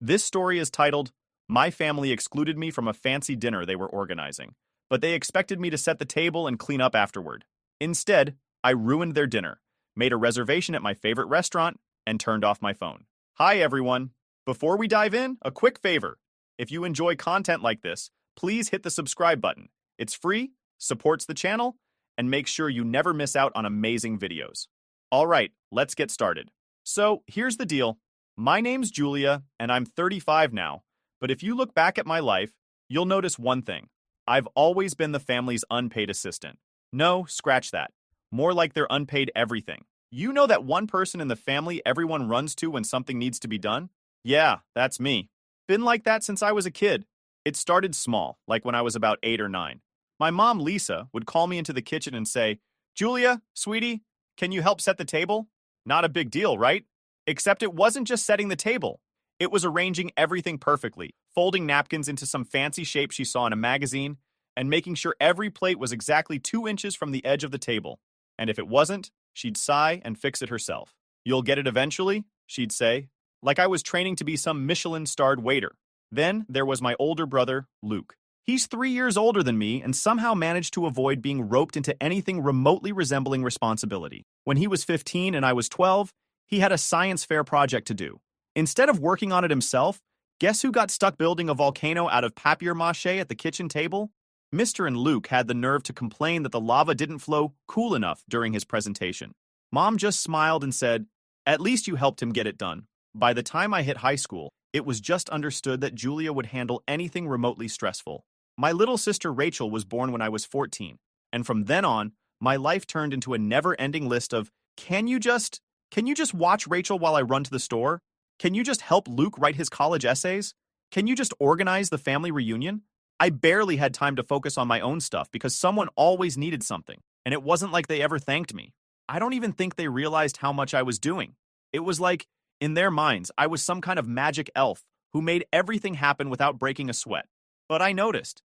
This story is titled, My Family Excluded Me from a Fancy Dinner They Were Organizing, but they expected me to set the table and clean up afterward. Instead, I ruined their dinner, made a reservation at my favorite restaurant, and turned off my phone. Hi, everyone. Before we dive in, a quick favor. If you enjoy content like this, please hit the subscribe button. It's free, supports the channel, and makes sure you never miss out on amazing videos. All right, let's get started. So, here's the deal. My name's Julia, and I'm 35 now, but if you look back at my life, you'll notice one thing. I've always been the family's unpaid assistant. No, scratch that. More like their unpaid everything. You know that one person in the family everyone runs to when something needs to be done? Yeah, that's me. Been like that since I was a kid. It started small, like when I was about 8 or 9. My mom, Lisa, would call me into the kitchen and say, Julia, sweetie, can you help set the table? Not a big deal, right? Except it wasn't just setting the table. It was arranging everything perfectly, folding napkins into some fancy shape she saw in a magazine, and making sure every plate was exactly 2 inches from the edge of the table. And if it wasn't, she'd sigh and fix it herself. You'll get it eventually, she'd say, like I was training to be some Michelin-starred waiter. Then there was my older brother, Luke. He's 3 years older than me and somehow managed to avoid being roped into anything remotely resembling responsibility. When he was 15 and I was 12, he had a science fair project to do. Instead of working on it himself, guess who got stuck building a volcano out of papier-mâché at the kitchen table? Mr. and Luke had the nerve to complain that the lava didn't flow cool enough during his presentation. Mom just smiled and said, "At least you helped him get it done." By the time I hit high school, it was just understood that Julia would handle anything remotely stressful. My little sister Rachel was born when I was 14, and from then on, my life turned into a never-ending list of, Can you just watch Rachel while I run to the store? Can you just help Luke write his college essays? Can you just organize the family reunion? I barely had time to focus on my own stuff because someone always needed something, and it wasn't like they ever thanked me. I don't even think they realized how much I was doing. It was like, in their minds, I was some kind of magic elf who made everything happen without breaking a sweat. But I noticed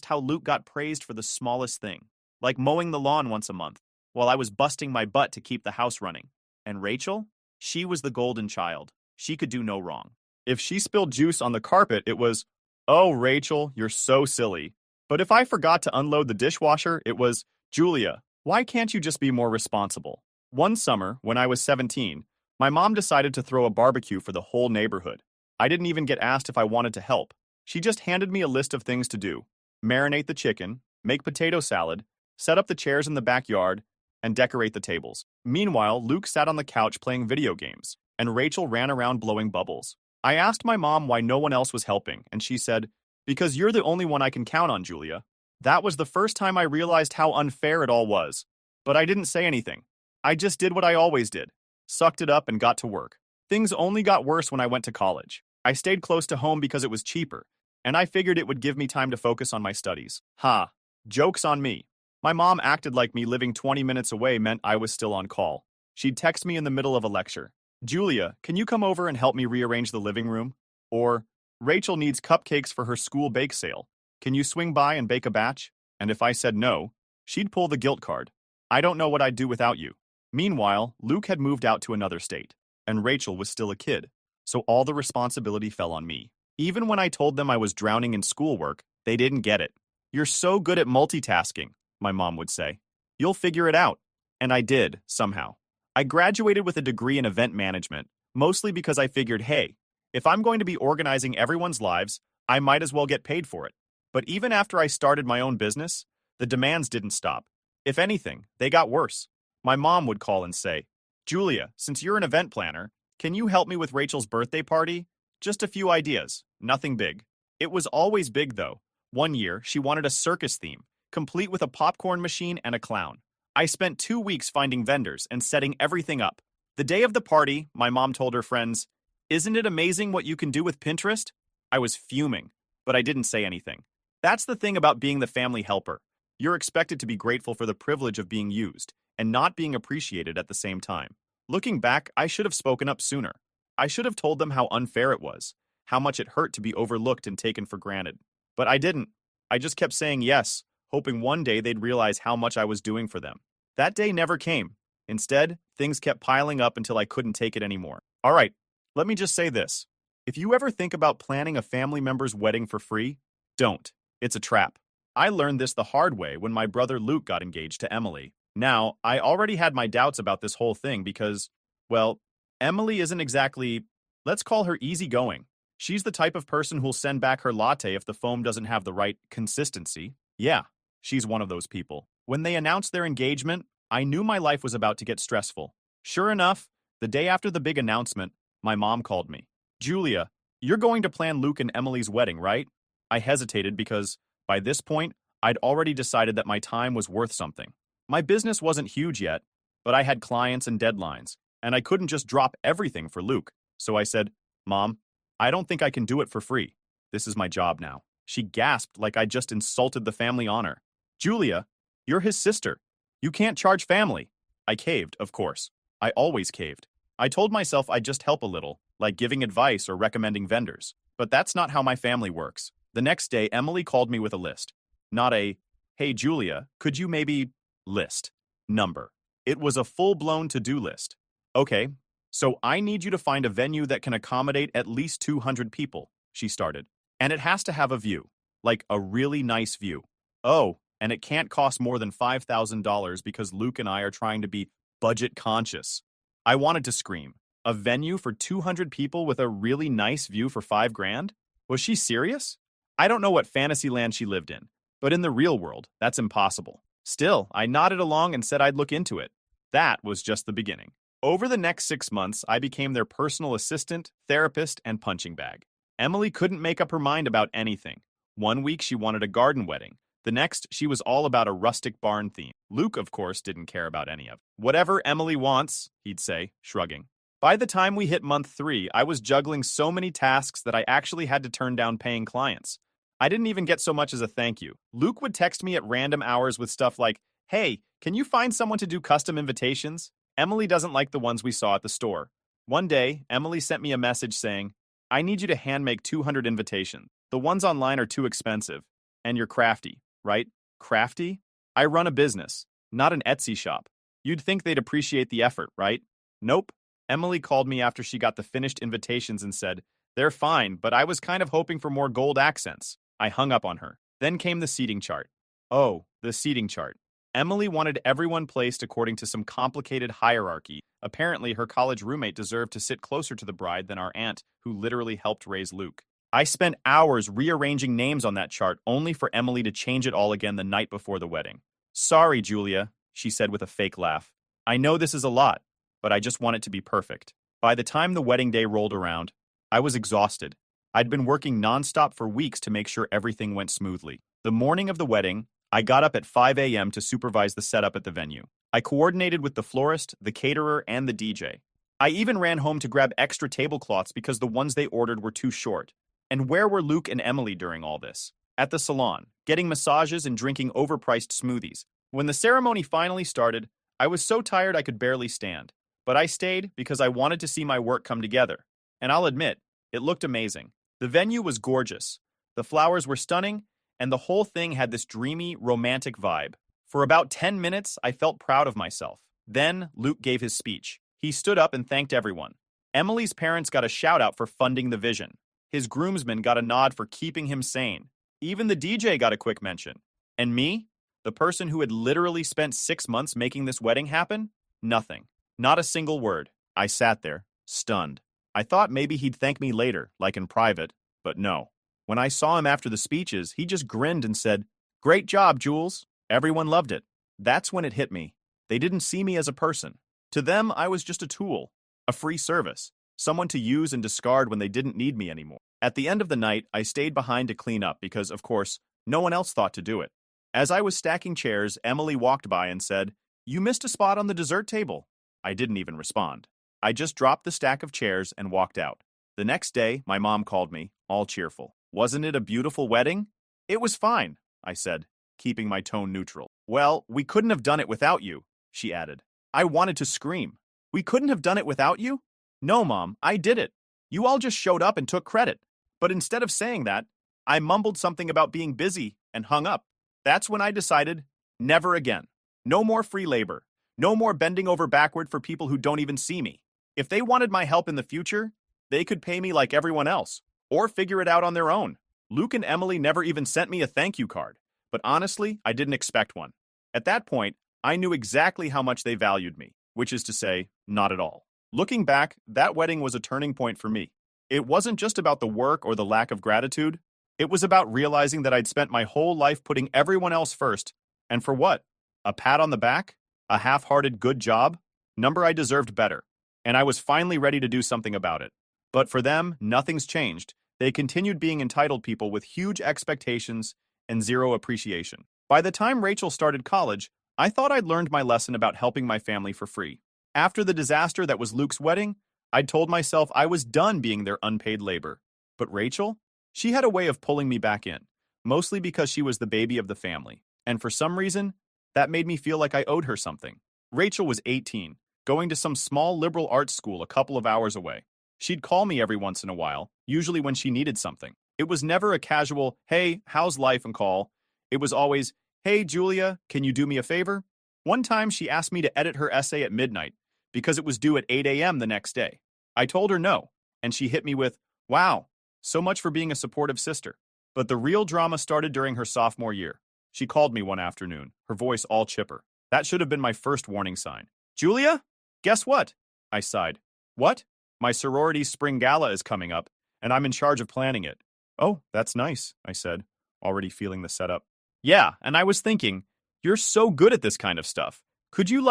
how Luke got praised for the smallest thing, like mowing the lawn once a month, while I was busting my butt to keep the house running. And Rachel? She was the golden child. She could do no wrong. If she spilled juice on the carpet, it was, "Oh, Rachel, you're so silly." But if I forgot to unload the dishwasher, it was, "Julia, why can't you just be more responsible?" One summer, when I was 17, my mom decided to throw a barbecue for the whole neighborhood. I didn't even get asked if I wanted to help. She just handed me a list of things to do. Marinate the chicken, make potato salad, set up the chairs in the backyard, and decorate the tables. Meanwhile, Luke sat on the couch playing video games, and Rachel ran around blowing bubbles. I asked my mom why no one else was helping, and she said, "Because you're the only one I can count on, Julia." That was the first time I realized how unfair it all was. But I didn't say anything. I just did what I always did. Sucked it up and got to work. Things only got worse when I went to college. I stayed close to home because it was cheaper, and I figured it would give me time to focus on my studies. Ha! Joke's on me. My mom acted like me living 20 minutes away meant I was still on call. She'd text me in the middle of a lecture. "Julia, can you come over and help me rearrange the living room?" Or, "Rachel needs cupcakes for her school bake sale. Can you swing by and bake a batch?" And if I said no, she'd pull the guilt card. "I don't know what I'd do without you." Meanwhile, Luke had moved out to another state, and Rachel was still a kid, so all the responsibility fell on me. Even when I told them I was drowning in schoolwork, they didn't get it. "You're so good at multitasking," my mom would say. "You'll figure it out." And I did, somehow. I graduated with a degree in event management, mostly because I figured, hey, if I'm going to be organizing everyone's lives, I might as well get paid for it. But even after I started my own business, the demands didn't stop. If anything, they got worse. My mom would call and say, "Julia, since you're an event planner, can you help me with Rachel's birthday party? Just a few ideas, nothing big." It was always big, though. One year, she wanted a circus theme, complete with a popcorn machine and a clown. I spent 2 weeks finding vendors and setting everything up. The day of the party, my mom told her friends, "Isn't it amazing what you can do with Pinterest?" I was fuming, but I didn't say anything. That's the thing about being the family helper. You're expected to be grateful for the privilege of being used and not being appreciated at the same time. Looking back, I should have spoken up sooner. I should have told them how unfair it was, how much it hurt to be overlooked and taken for granted. But I didn't. I just kept saying yes, hoping one day they'd realize how much I was doing for them. That day never came. Instead, things kept piling up until I couldn't take it anymore. All right, let me just say this. If you ever think about planning a family member's wedding for free, don't. It's a trap. I learned this the hard way when my brother Luke got engaged to Emily. Now, I already had my doubts about this whole thing because, well, Emily isn't exactly, let's call her easygoing. She's the type of person who'll send back her latte if the foam doesn't have the right consistency. Yeah, she's one of those people. When they announced their engagement, I knew my life was about to get stressful. Sure enough, the day after the big announcement, my mom called me. Julia, you're going to plan Luke and Emily's wedding, right? I hesitated because, by this point, I'd already decided that my time was worth something. My business wasn't huge yet, but I had clients and deadlines, and I couldn't just drop everything for Luke. So I said, Mom, I don't think I can do it for free. This is my job now. She gasped like I just insulted the family honor. Julia, you're his sister. You can't charge family. I caved, of course. I always caved. I told myself I'd just help a little, like giving advice or recommending vendors. But that's not how my family works. The next day, Emily called me with a list. Not a, hey Julia, could you maybe list number. It was a full-blown to-do list. Okay, so I need you to find a venue that can accommodate at least 200 people, she started. And it has to have a view, like a really nice view. Oh, and it can't cost more than $5,000 because Luke and I are trying to be budget conscious. I wanted to scream. A venue for 200 people with a really nice view for $5,000? Was she serious? I don't know what fantasy land she lived in, but in the real world, that's impossible. Still, I nodded along and said I'd look into it. That was just the beginning. Over the next 6 months, I became their personal assistant, therapist, and punching bag. Emily couldn't make up her mind about anything. One week she wanted a garden wedding. The next, she was all about a rustic barn theme. Luke, of course, didn't care about any of it. Whatever Emily wants, he'd say, shrugging. By the time we hit month 3, I was juggling so many tasks that I actually had to turn down paying clients. I didn't even get so much as a thank you. Luke would text me at random hours with stuff like, hey, can you find someone to do custom invitations? Emily doesn't like the ones we saw at the store. One day, Emily sent me a message saying, I need you to hand make 200 invitations. The ones online are too expensive. And you're crafty, right? Crafty? I run a business, not an Etsy shop. You'd think they'd appreciate the effort, right? Nope. Emily called me after she got the finished invitations and said, they're fine, but I was kind of hoping for more gold accents. I hung up on her. Then came the seating chart. Oh, the seating chart. Emily wanted everyone placed according to some complicated hierarchy. Apparently, her college roommate deserved to sit closer to the bride than our aunt, who literally helped raise Luke. I spent hours rearranging names on that chart only for Emily to change it all again the night before the wedding. Sorry, Julia, she said with a fake laugh. I know this is a lot, but I just want it to be perfect. By the time the wedding day rolled around, I was exhausted. I'd been working nonstop for weeks to make sure everything went smoothly. The morning of the wedding, I got up at 5 a.m. to supervise the setup at the venue. I coordinated with the florist, the caterer, and the DJ. I even ran home to grab extra tablecloths because the ones they ordered were too short. And where were Luke and Emily during all this? At the salon, getting massages and drinking overpriced smoothies. When the ceremony finally started, I was so tired I could barely stand. But I stayed because I wanted to see my work come together. And I'll admit, it looked amazing. The venue was gorgeous. The flowers were stunning, and the whole thing had this dreamy, romantic vibe. For about 10 minutes, I felt proud of myself. Then, Luke gave his speech. He stood up and thanked everyone. Emily's parents got a shout-out for funding the vision. His groomsmen got a nod for keeping him sane. Even the DJ got a quick mention. And me? The person who had literally spent 6 months making this wedding happen? Nothing. Not a single word. I sat there, stunned. I thought maybe he'd thank me later, like in private, but no. When I saw him after the speeches, he just grinned and said, Great job, Jules. Everyone loved it. That's when it hit me. They didn't see me as a person. To them, I was just a tool, a free service, someone to use and discard when they didn't need me anymore. At the end of the night, I stayed behind to clean up because, of course, no one else thought to do it. As I was stacking chairs, Emily walked by and said, You missed a spot on the dessert table. I didn't even respond. I just dropped the stack of chairs and walked out. The next day, my mom called me, all cheerful. Wasn't it a beautiful wedding? It was fine, I said, keeping my tone neutral. Well, we couldn't have done it without you, she added. I wanted to scream. We couldn't have done it without you? No, Mom, I did it. You all just showed up and took credit. But instead of saying that, I mumbled something about being busy and hung up. That's when I decided, never again. No more free labor. No more bending over backward for people who don't even see me. If they wanted my help in the future, They could pay me like everyone else, or figure it out on their own. Luke and Emily never even sent me a thank you card, but honestly, I didn't expect one. At that point, I knew exactly how much they valued me, which is to say, not at all. Looking back, that wedding was a turning point for me. It wasn't just about the work or the lack of gratitude. It was about realizing that I'd spent my whole life putting everyone else first. And for what? A pat on the back? A half-hearted good job? Number I deserved better. And I was finally ready to do something about it. But for them, nothing's changed. They continued being entitled people with huge expectations and zero appreciation. By the time Rachel started college, I thought I'd learned my lesson about helping my family for free. After the disaster that was Luke's wedding, I'd told myself I was done being their unpaid labor. But Rachel? She had a way of pulling me back in, mostly because she was the baby of the family. And for some reason, that made me feel like I owed her something. Rachel was 18, going to some small liberal arts school a couple of hours away. She'd call me every once in a while, usually when she needed something. It was never a casual, hey, how's life and call. It was always, hey, Julia, can you do me a favor? One time she asked me to edit her essay at midnight because it was due at 8 a.m. the next day. I told her no, and she hit me with, wow, so much for being a supportive sister. But the real drama started during her sophomore year. She called me one afternoon, her voice all chipper. That should have been my first warning sign. Julia? Guess what? I sighed. What? My sorority's spring gala is coming up, and I'm in charge of planning it. Oh, that's nice, I said, already feeling the setup. Yeah, and I was thinking, you're so good at this kind of stuff. Could you,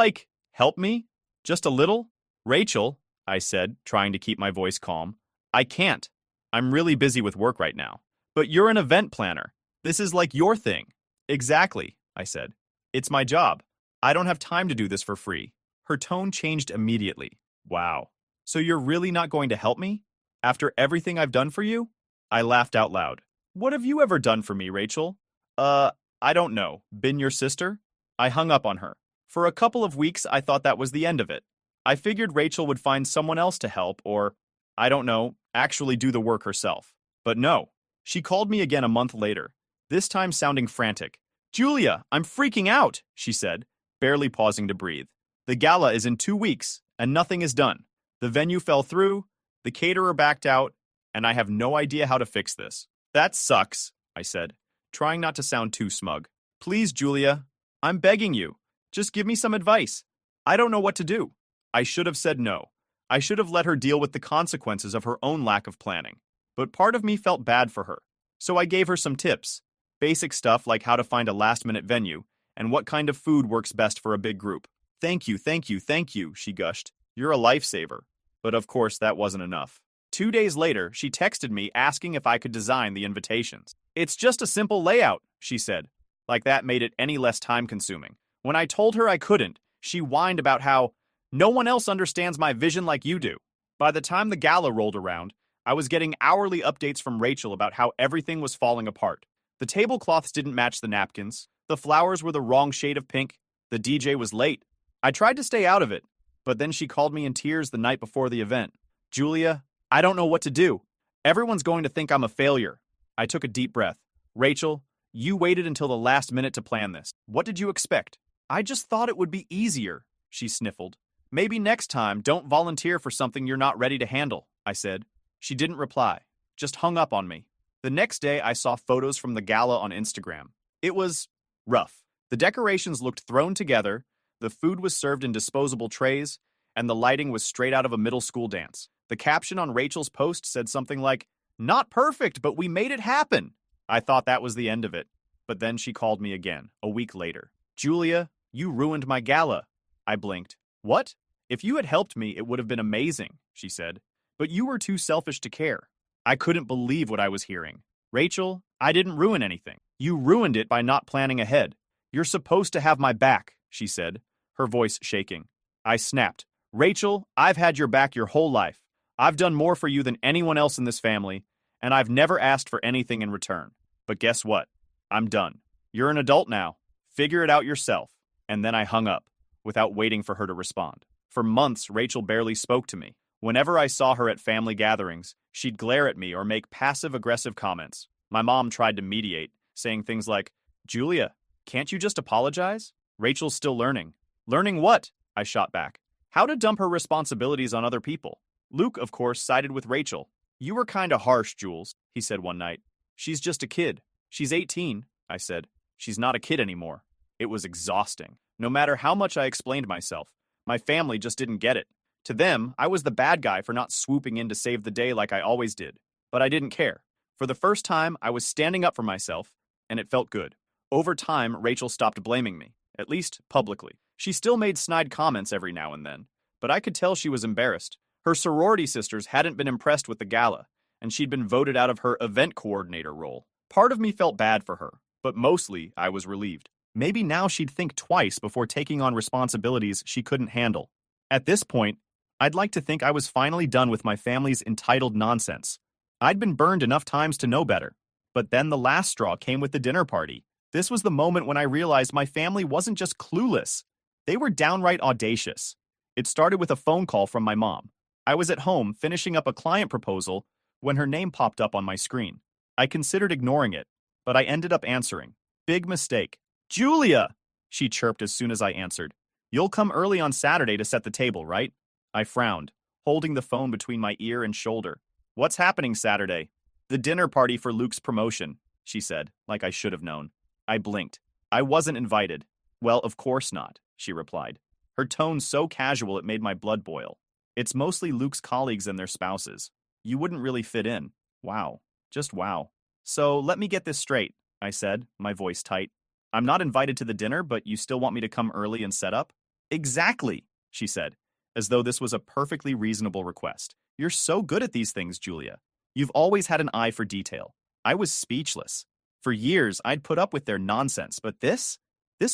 help me? Just a little? Rachel, I said, trying to keep my voice calm. I can't. I'm really busy with work right now. But you're an event planner. This is like your thing. Exactly, I said. It's my job. I don't have time to do this for free. Her tone changed immediately. Wow. So you're really not going to help me? After everything I've done for you? I laughed out loud. What have you ever done for me, Rachel? I don't know. Been your sister? I hung up on her. For a couple of weeks, I thought that was the end of it. I figured Rachel would find someone else to help or, I don't know, actually do the work herself. But no. She called me again a month later, this time sounding frantic. Julia, I'm freaking out, she said, barely pausing to breathe. The gala is in 2 weeks, and nothing is done. The venue fell through, the caterer backed out, and I have no idea how to fix this. That sucks, I said, trying not to sound too smug. Please, Julia, I'm begging you. Just give me some advice. I don't know what to do. I should have said no. I should have let her deal with the consequences of her own lack of planning. But part of me felt bad for her. So I gave her some tips. Basic stuff like how to find a last-minute venue and what kind of food works best for a big group. Thank you, thank you, thank you, she gushed. You're a lifesaver. But of course, that wasn't enough. 2 days later, she texted me asking if I could design the invitations. It's just a simple layout, she said. Like that made it any less time-consuming. When I told her I couldn't, she whined about how no one else understands my vision like you do. By the time the gala rolled around, I was getting hourly updates from Rachel about how everything was falling apart. The tablecloths didn't match the napkins, the flowers were the wrong shade of pink, the DJ was late. I tried to stay out of it, but then she called me in tears the night before the event. Julia, I don't know what to do. Everyone's going to think I'm a failure. I took a deep breath. Rachel, you waited until the last minute to plan this. What did you expect? I just thought it would be easier, she sniffled. Maybe next time don't volunteer for something you're not ready to handle, I said. She didn't reply, just hung up on me. The next day, I saw photos from the gala on Instagram. It was rough. The decorations looked thrown together, the food was served in disposable trays, and the lighting was straight out of a middle school dance. The caption on Rachel's post said something like, "Not perfect, but we made it happen." I thought that was the end of it. But then she called me again, a week later. Julia, you ruined my gala. I blinked. What? If you had helped me, it would have been amazing, she said. But you were too selfish to care. I couldn't believe what I was hearing. Rachel, I didn't ruin anything. You ruined it by not planning ahead. You're supposed to have my back, she said, her voice shaking. I snapped. Rachel, I've had your back your whole life. I've done more for you than anyone else in this family, and I've never asked for anything in return. But guess what? I'm done. You're an adult now. Figure it out yourself. And then I hung up, without waiting for her to respond. For months, Rachel barely spoke to me. Whenever I saw her at family gatherings, she'd glare at me or make passive-aggressive comments. My mom tried to mediate, saying things like, Julia, can't you just apologize? Rachel's still learning. Learning what? I shot back. How to dump her responsibilities on other people. Luke, of course, sided with Rachel. "You were kinda harsh, Jules," he said one night. "She's just a kid." "She's 18, I said. "She's not a kid anymore." It was exhausting. No matter how much I explained myself, my family just didn't get it. To them, I was the bad guy for not swooping in to save the day like I always did. But I didn't care. For the first time, I was standing up for myself, and it felt good. Over time, Rachel stopped blaming me, at least publicly. She still made snide comments every now and then, but I could tell she was embarrassed. Her sorority sisters hadn't been impressed with the gala, and she'd been voted out of her event coordinator role. Part of me felt bad for her, but mostly I was relieved. Maybe now she'd think twice before taking on responsibilities she couldn't handle. At this point, I'd like to think I was finally done with my family's entitled nonsense. I'd been burned enough times to know better. But then the last straw came with the dinner party. This was the moment when I realized my family wasn't just clueless. They were downright audacious. It started with a phone call from my mom. I was at home finishing up a client proposal when her name popped up on my screen. I considered ignoring it, but I ended up answering. Big mistake. "Julia!" she chirped as soon as I answered. "You'll come early on Saturday to set the table, right?" I frowned, holding the phone between my ear and shoulder. "What's happening Saturday?" "The dinner party for Luke's promotion," she said, like I should have known. I blinked. "I wasn't invited." "Well, of course not," she replied. Her tone so casual it made my blood boil. "It's mostly Luke's colleagues and their spouses. You wouldn't really fit in." Wow. Just wow. "So let me get this straight," I said, my voice tight. "I'm not invited to the dinner, but you still want me to come early and set up?" "Exactly," she said, as though this was a perfectly reasonable request. "You're so good at these things, Julia. You've always had an eye for detail." I was speechless. For years, I'd put up with their nonsense, but this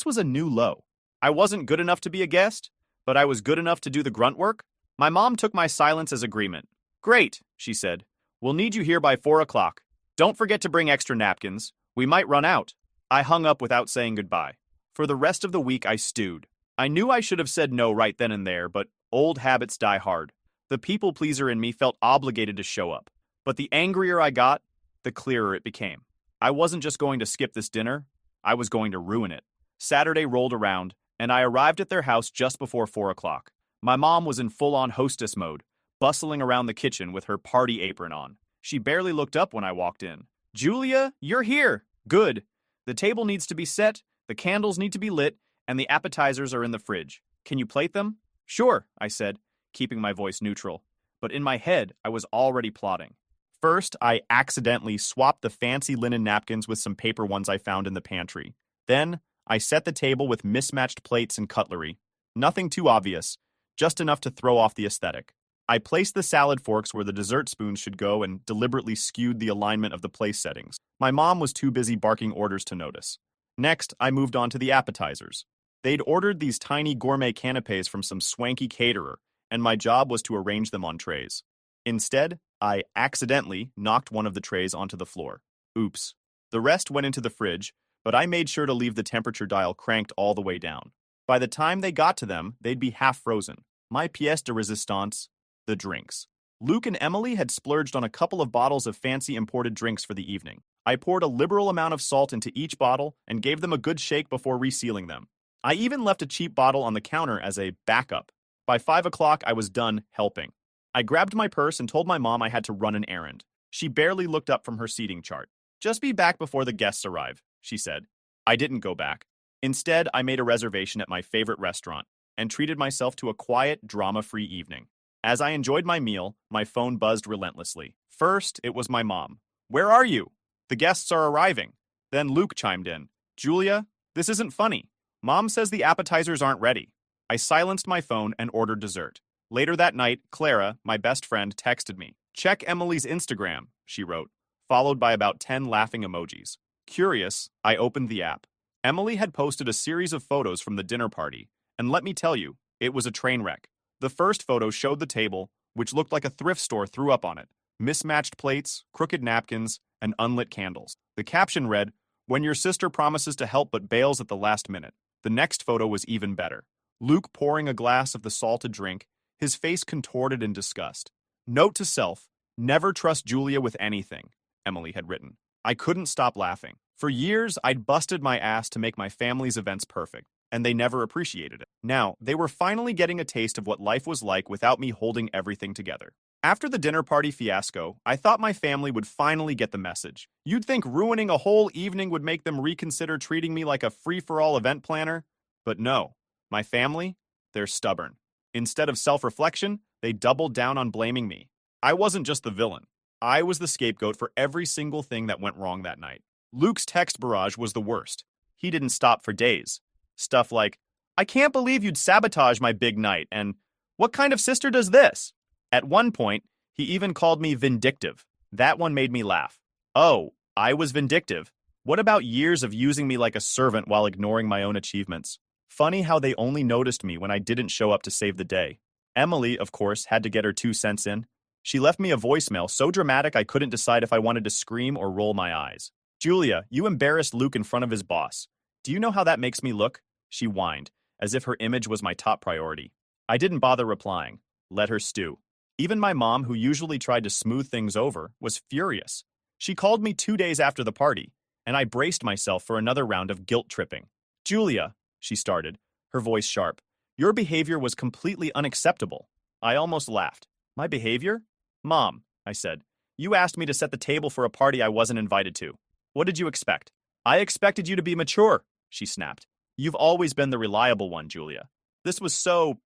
was a new low. I wasn't good enough to be a guest, but I was good enough to do the grunt work. My mom took my silence as agreement. "Great," she said. "We'll need you here by 4 o'clock. Don't forget to bring extra napkins. We might run out." I hung up without saying goodbye. For the rest of the week, I stewed. I knew I should have said no right then and there, but old habits die hard. The people pleaser in me felt obligated to show up. But the angrier I got, the clearer it became. I wasn't just going to skip this dinner, I was going to ruin it. Saturday rolled around, and I arrived at their house just before 4 o'clock. My mom was in full-on hostess mode, bustling around the kitchen with her party apron on. She barely looked up when I walked in. "Julia, you're here! Good. The table needs to be set, the candles need to be lit, and the appetizers are in the fridge. Can you plate them?" "Sure," I said, keeping my voice neutral. But in my head, I was already plotting. First, I accidentally swapped the fancy linen napkins with some paper ones I found in the pantry. Then, I set the table with mismatched plates and cutlery. Nothing too obvious, just enough to throw off the aesthetic. I placed the salad forks where the dessert spoons should go and deliberately skewed the alignment of the place settings. My mom was too busy barking orders to notice. Next, I moved on to the appetizers. They'd ordered these tiny gourmet canapes from some swanky caterer, and my job was to arrange them on trays. Instead, I accidentally knocked one of the trays onto the floor. Oops. The rest went into the fridge, but I made sure to leave the temperature dial cranked all the way down. By the time they got to them, they'd be half frozen. My pièce de résistance, the drinks. Luke and Emily had splurged on a couple of bottles of fancy imported drinks for the evening. I poured a liberal amount of salt into each bottle and gave them a good shake before resealing them. I even left a cheap bottle on the counter as a backup. By 5 o'clock, I was done helping. I grabbed my purse and told my mom I had to run an errand. She barely looked up from her seating chart. "Just be back before the guests arrive," she said. I didn't go back. Instead, I made a reservation at my favorite restaurant and treated myself to a quiet, drama-free evening. As I enjoyed my meal, my phone buzzed relentlessly. First, it was my mom. "Where are you? The guests are arriving." Then Luke chimed in. "Julia, this isn't funny. Mom says the appetizers aren't ready." I silenced my phone and ordered dessert. Later that night, Clara, my best friend, texted me. "Check Emily's Instagram," she wrote, followed by about 10 laughing emojis. Curious, I opened the app. Emily had posted a series of photos from the dinner party, and let me tell you, it was a train wreck. The first photo showed the table, which looked like a thrift store threw up on it. Mismatched plates, crooked napkins, and unlit candles. The caption read, "When your sister promises to help but bails at the last minute." The next photo was even better. Luke pouring a glass of the salted drink, his face contorted in disgust. "Note to self, never trust Julia with anything," Emily had written. I couldn't stop laughing. For years, I'd busted my ass to make my family's events perfect. and they never appreciated it. Now, they were finally getting a taste of what life was like without me holding everything together. After the dinner party fiasco, I thought my family would finally get the message. You'd think ruining a whole evening would make them reconsider treating me like a free-for-all event planner, but no. My family, they're stubborn. Instead of self-reflection, they doubled down on blaming me. I wasn't just the villain. I was the scapegoat for every single thing that went wrong that night. Luke's text barrage was the worst. He didn't stop for days. Stuff like, I can't believe you'd sabotage my big night, and what kind of sister does this? At one point, he even called me vindictive. That one made me laugh. Oh, I was vindictive? What about years of using me like a servant while ignoring my own achievements? Funny how they only noticed me when I didn't show up to save the day. Emily, of course, had to get her 2 cents in. She left me a voicemail so dramatic I couldn't decide if I wanted to scream or roll my eyes. Julia, you embarrassed Luke in front of his boss. Do you know how that makes me look? She whined, as if her image was my top priority. I didn't bother replying. Let her stew. Even my mom, who usually tried to smooth things over, was furious. She called me 2 days after the party, and I braced myself for another round of guilt tripping. Julia, she started, her voice sharp, your behavior was completely unacceptable. I almost laughed. My behavior? Mom, I said, you asked me to set the table for a party I wasn't invited to. What did you expect? I expected you to be mature, she snapped. You've always been the reliable one, Julia. This was so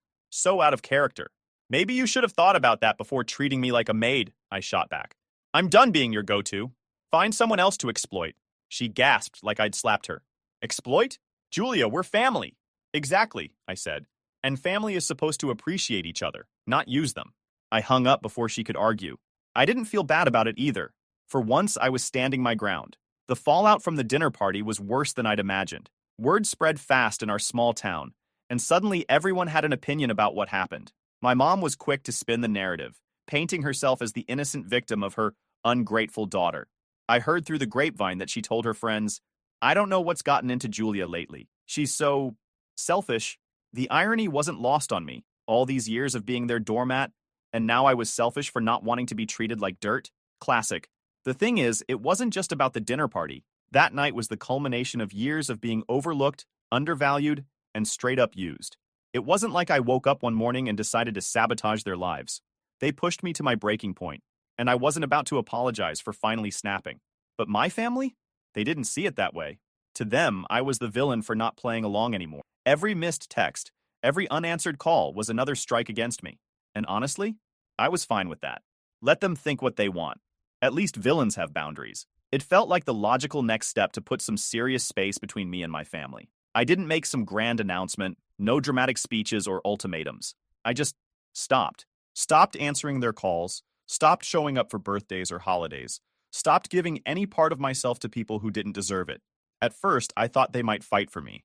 out of character. Maybe you should have thought about that before treating me like a maid, I shot back. I'm done being your go-to. Find someone else to exploit. She gasped like I'd slapped her. Exploit? Julia, we're family. Exactly, I said. And family is supposed to appreciate each other, not use them. I hung up before she could argue. I didn't feel bad about it either. For once, I was standing my ground. The fallout from the dinner party was worse than I'd imagined. Word spread fast in our small town, and suddenly everyone had an opinion about what happened. My mom was quick to spin the narrative, painting herself as the innocent victim of her ungrateful daughter. I heard through the grapevine that she told her friends, I don't know what's gotten into Julia lately. She's so selfish. The irony wasn't lost on me. All these years of being their doormat, and now I was selfish for not wanting to be treated like dirt? Classic. The thing is, it wasn't just about the dinner party. That night was the culmination of years of being overlooked, undervalued, and straight up used. It wasn't like I woke up one morning and decided to sabotage their lives. They pushed me to my breaking point, and I wasn't about to apologize for finally snapping. But my family? They didn't see it that way. To them, I was the villain for not playing along anymore. Every missed text, every unanswered call was another strike against me. And honestly, I was fine with that. Let them think what they want. At least villains have boundaries. It felt like the logical next step to put some serious space between me and my family. I didn't make some grand announcement, no dramatic speeches or ultimatums. I just stopped. Stopped answering their calls, stopped showing up for birthdays or holidays, stopped giving any part of myself to people who didn't deserve it. At first, I thought they might fight for me,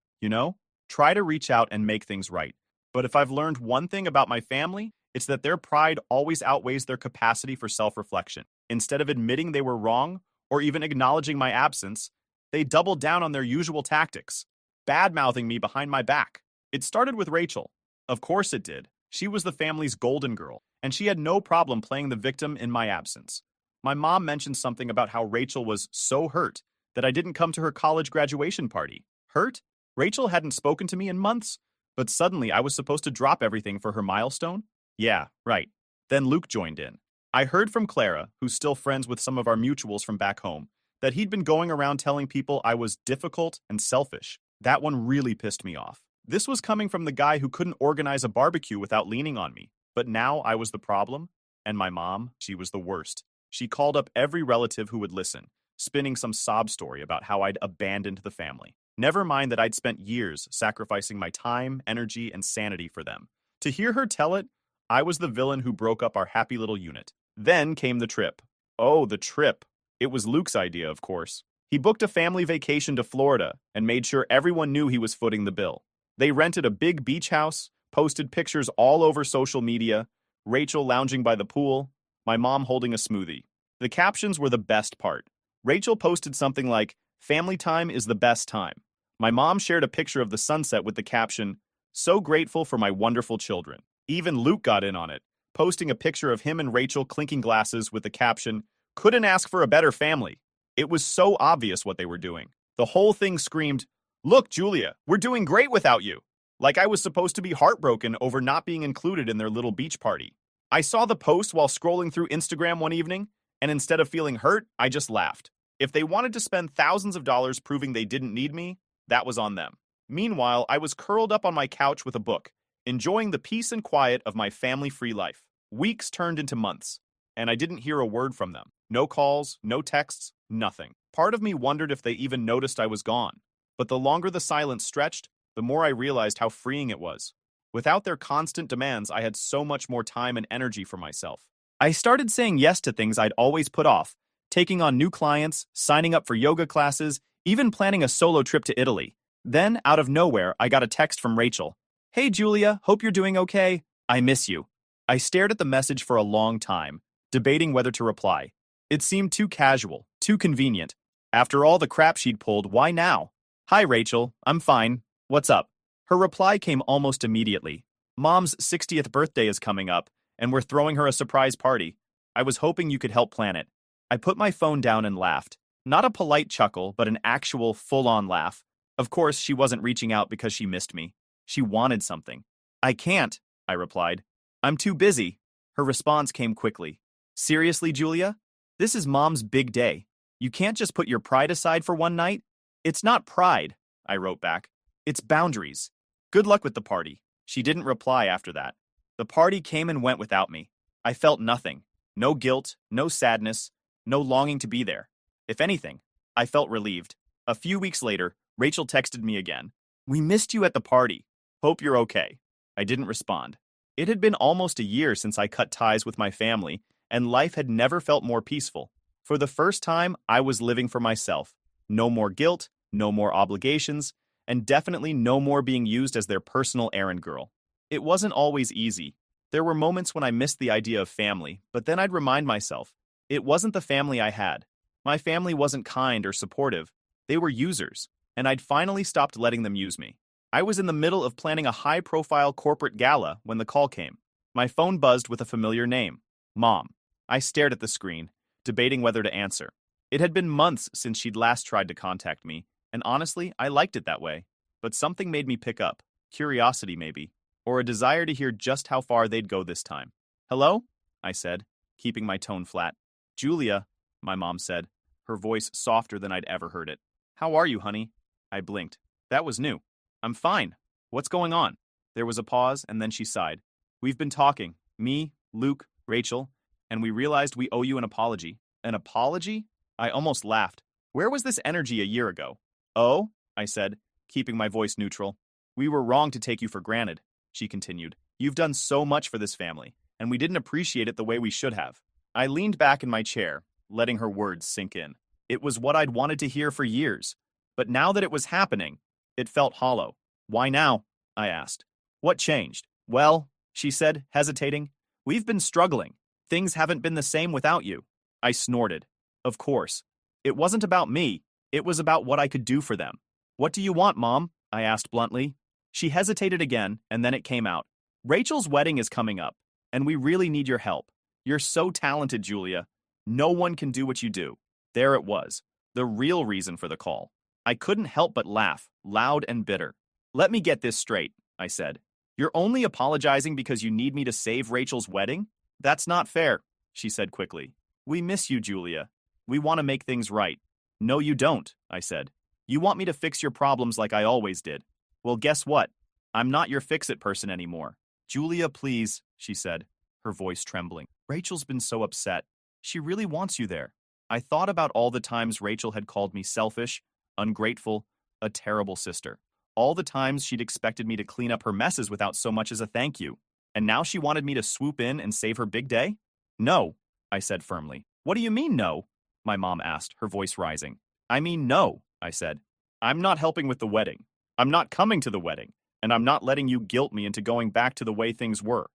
try to reach out and make things right. But if I've learned one thing about my family, it's that their pride always outweighs their capacity for self-reflection. Instead of admitting they were wrong, or even acknowledging my absence, they doubled down on their usual tactics, bad-mouthing me behind my back. It started with Rachel. Of course it did. She was the family's golden girl, and she had no problem playing the victim in my absence. My mom mentioned something about how Rachel was so hurt that I didn't come to her college graduation party. Hurt? Rachel hadn't spoken to me in months, but suddenly I was supposed to drop everything for her milestone? Yeah, right. Then Luke joined in. I heard from Clara, who's still friends with some of our mutuals from back home, that he'd been going around telling people I was difficult and selfish. That one really pissed me off. This was coming from the guy who couldn't organize a barbecue without leaning on me. But now I was the problem, and my mom, she was the worst. She called up every relative who would listen, spinning some sob story about how I'd abandoned the family. Never mind that I'd spent years sacrificing my time, energy, and sanity for them. To hear her tell it, I was the villain who broke up our happy little unit. Then came the trip. Oh, the trip. It was Luke's idea, of course. He booked a family vacation to Florida and made sure everyone knew he was footing the bill. They rented a big beach house, posted pictures all over social media, Rachel lounging by the pool, my mom holding a smoothie. The captions were the best part. Rachel posted something like, "Family time is the best time." My mom shared a picture of the sunset with the caption, "So grateful for my wonderful children." Even Luke got in on it, posting a picture of him and Rachel clinking glasses with the caption, "Couldn't ask for a better family." It was so obvious what they were doing. The whole thing screamed, Look, Julia, we're doing great without you. Like I was supposed to be heartbroken over not being included in their little beach party. I saw the post while scrolling through Instagram one evening, and instead of feeling hurt, I just laughed. If they wanted to spend thousands of dollars proving they didn't need me, that was on them. Meanwhile, I was curled up on my couch with a book, enjoying the peace and quiet of my family-free life. Weeks turned into months, and I didn't hear a word from them. No calls, no texts, nothing. Part of me wondered if they even noticed I was gone. But the longer the silence stretched, the more I realized how freeing it was. Without their constant demands, I had so much more time and energy for myself. I started saying yes to things I'd always put off, taking on new clients, signing up for yoga classes, even planning a solo trip to Italy. Then, out of nowhere, I got a text from Rachel. "Hey Julia, hope you're doing okay. I miss you." I stared at the message for a long time, debating whether to reply. It seemed too casual, too convenient. After all the crap she'd pulled, why now? "Hi Rachel, I'm fine. What's up?" Her reply came almost immediately. "Mom's 60th birthday is coming up, and we're throwing her a surprise party. I was hoping you could help plan it." I put my phone down and laughed. Not a polite chuckle, but an actual, full-on laugh. Of course, she wasn't reaching out because she missed me. She wanted something. "I can't," I replied. "I'm too busy." Her response came quickly. "Seriously, Julia? This is Mom's big day. You can't just put your pride aside for one night?" "It's not pride," I wrote back. "It's boundaries. Good luck with the party." She didn't reply after that. The party came and went without me. I felt nothing. No guilt, no sadness, no longing to be there. If anything, I felt relieved. A few weeks later, Rachel texted me again. "We missed you at the party. Hope you're okay." I didn't respond. It had been almost a year since I cut ties with my family, and life had never felt more peaceful. For the first time, I was living for myself. No more guilt, no more obligations, and definitely no more being used as their personal errand girl. It wasn't always easy. There were moments when I missed the idea of family, but then I'd remind myself, it wasn't the family I had. My family wasn't kind or supportive. They were users, and I'd finally stopped letting them use me. I was in the middle of planning a high-profile corporate gala when the call came. My phone buzzed with a familiar name, Mom. I stared at the screen, debating whether to answer. It had been months since she'd last tried to contact me, and honestly, I liked it that way. But something made me pick up. Curiosity, maybe. Or a desire to hear just how far they'd go this time. "Hello?" I said, keeping my tone flat. "Julia," my mom said, her voice softer than I'd ever heard it. "How are you, honey?" I blinked. That was new. "I'm fine. What's going on?" There was a pause, and then she sighed. "We've been talking, me, Luke, Rachel, and we realized we owe you an apology." "An apology?" I almost laughed. Where was this energy a year ago? "Oh," I said, keeping my voice neutral. "We were wrong to take you for granted," she continued. "You've done so much for this family, and we didn't appreciate it the way we should have." I leaned back in my chair, letting her words sink in. It was what I'd wanted to hear for years. But now that it was happening, it felt hollow. "Why now?" I asked. "What changed?" "Well," she said, hesitating, "we've been struggling. Things haven't been the same without you." I snorted. Of course. It wasn't about me. It was about what I could do for them. "What do you want, Mom?" I asked bluntly. She hesitated again, and then it came out. "Rachel's wedding is coming up, and we really need your help. You're so talented, Julia. No one can do what you do." There it was, the real reason for the call. I couldn't help but laugh, loud and bitter. "Let me get this straight," I said. "You're only apologizing because you need me to save Rachel's wedding? That's not fair," she said quickly. "We miss you, Julia. We want to make things right." "No, you don't," I said. "You want me to fix your problems like I always did. Well, guess what? I'm not your fix-it person anymore." "Julia, please," she said, her voice trembling. "Rachel's been so upset. She really wants you there." I thought about all the times Rachel had called me selfish, ungrateful, a terrible sister. All the times she'd expected me to clean up her messes without so much as a thank you. And now she wanted me to swoop in and save her big day? "No," I said firmly. "What do you mean, no?" my mom asked, her voice rising. "I mean, no," I said. "I'm not helping with the wedding. I'm not coming to the wedding. And I'm not letting you guilt me into going back to the way things were."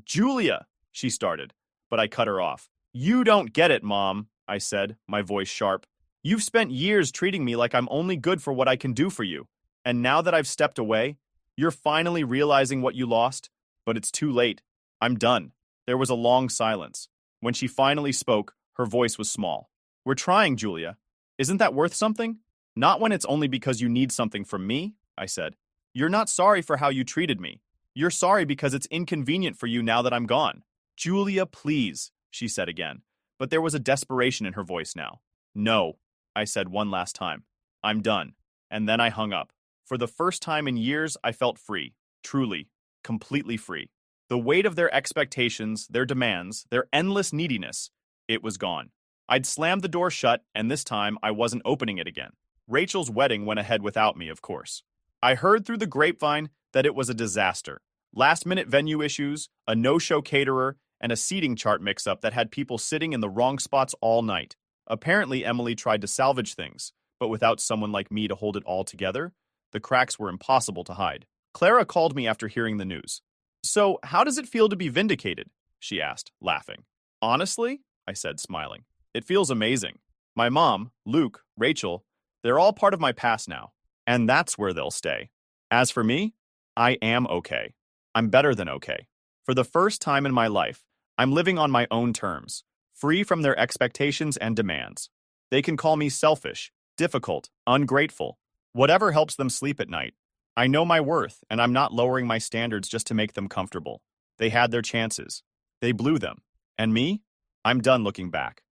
Julia," she started, but I cut her off. "You don't get it, Mom," I said, my voice sharp. "You've spent years treating me like I'm only good for what I can do for you. And now that I've stepped away, you're finally realizing what you lost. But it's too late. I'm done." There was a long silence. When she finally spoke, her voice was small. "We're trying, Julia. Isn't that worth something?" Not when it's only because you need something from me, I said. You're not sorry for how you treated me. You're sorry because it's inconvenient for you now that I'm gone. Julia, please, she said again, but there was a desperation in her voice now. No, I said one last time. I'm done. And then I hung up. For the first time in years, I felt free. Truly, completely free. The weight of their expectations, their demands, their endless neediness, it was gone. I'd slammed the door shut, and this time I wasn't opening it again. Rachel's wedding went ahead without me, of course. I heard through the grapevine that it was a disaster. Last-minute venue issues, a no-show caterer, and a seating chart mix-up that had people sitting in the wrong spots all night. Apparently, Emily tried to salvage things, but without someone like me to hold it all together, the cracks were impossible to hide. Clara called me after hearing the news. So, how does it feel to be vindicated? She asked, laughing. Honestly, I said, smiling, it feels amazing. My mom, Luke, Rachel, they're all part of my past now, and that's where they'll stay. As for me, I am okay. I'm better than okay. For the first time in my life, I'm living on my own terms, free from their expectations and demands. They can call me selfish, difficult, ungrateful, whatever helps them sleep at night. I know my worth, and I'm not lowering my standards just to make them comfortable. They had their chances. They blew them. And me? I'm done looking back.